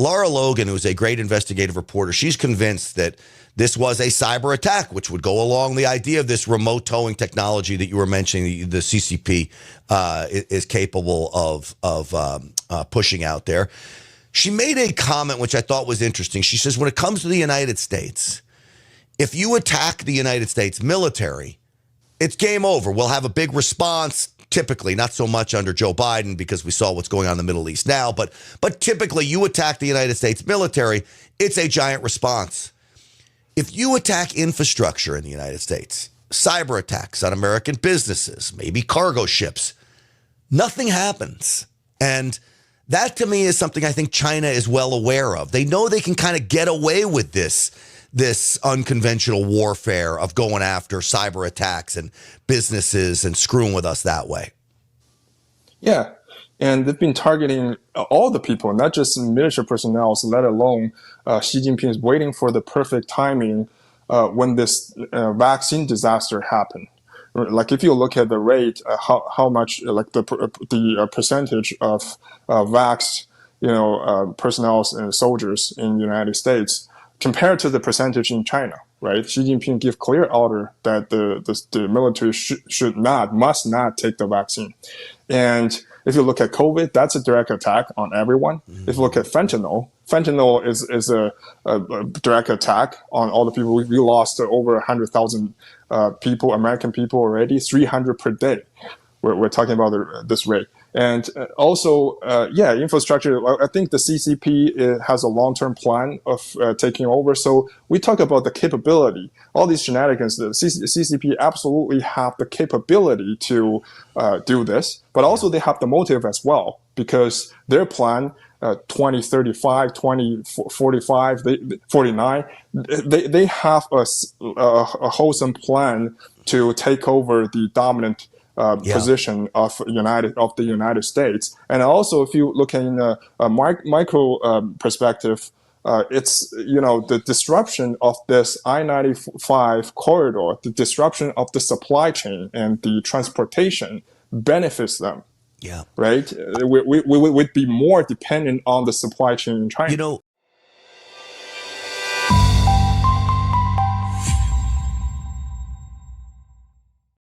Laura Logan, who's a great investigative reporter, she's convinced that this was a cyber attack, which would go along the idea of this remote towing technology that you were mentioning, the CCP is capable of pushing out there. She made a comment which I thought was interesting. She says, when it comes to the United States, if you attack the United States military, it's game over. We'll have a big response, typically, not so much under Joe Biden because we saw what's going on in the Middle East now, but typically you attack the United States military, it's a giant response. If you attack infrastructure in the United States, cyber attacks on American businesses, maybe cargo ships, nothing happens. And that to me is something I think China is well aware of. They know they can kind of get away with this unconventional warfare of going after cyber attacks and businesses and screwing with us that way. Yeah. And they've been targeting all the people, not just military personnel, let alone Xi Jinping is waiting for the perfect timing when this vaccine disaster happened. Like if you look at the rate, how much, like the percentage of vaxxed, personnel and soldiers in the United States compared to the percentage in China, right? Xi Jinping gave clear order that the military must not take the vaccine. And if you look at COVID, that's a direct attack on everyone. Mm-hmm. If you look at fentanyl is a direct attack on all the people. We lost over 100,000 people, American people already, 300 per day. We're talking about this rate. And also, infrastructure. I think the CCP has a long-term plan of taking over. So we talk about the capability. All these shenanigans, the CCP absolutely have the capability to do this, but also they have the motive as well, because their plan, 2035, 2045, 49, they have a wholesome plan to take over the dominant position of the United States. And also, if you look in a micro perspective, it's the disruption of this I-95 corridor, the disruption of the supply chain and the transportation benefits them. Yeah. Right. We would be more dependent on the supply chain in China.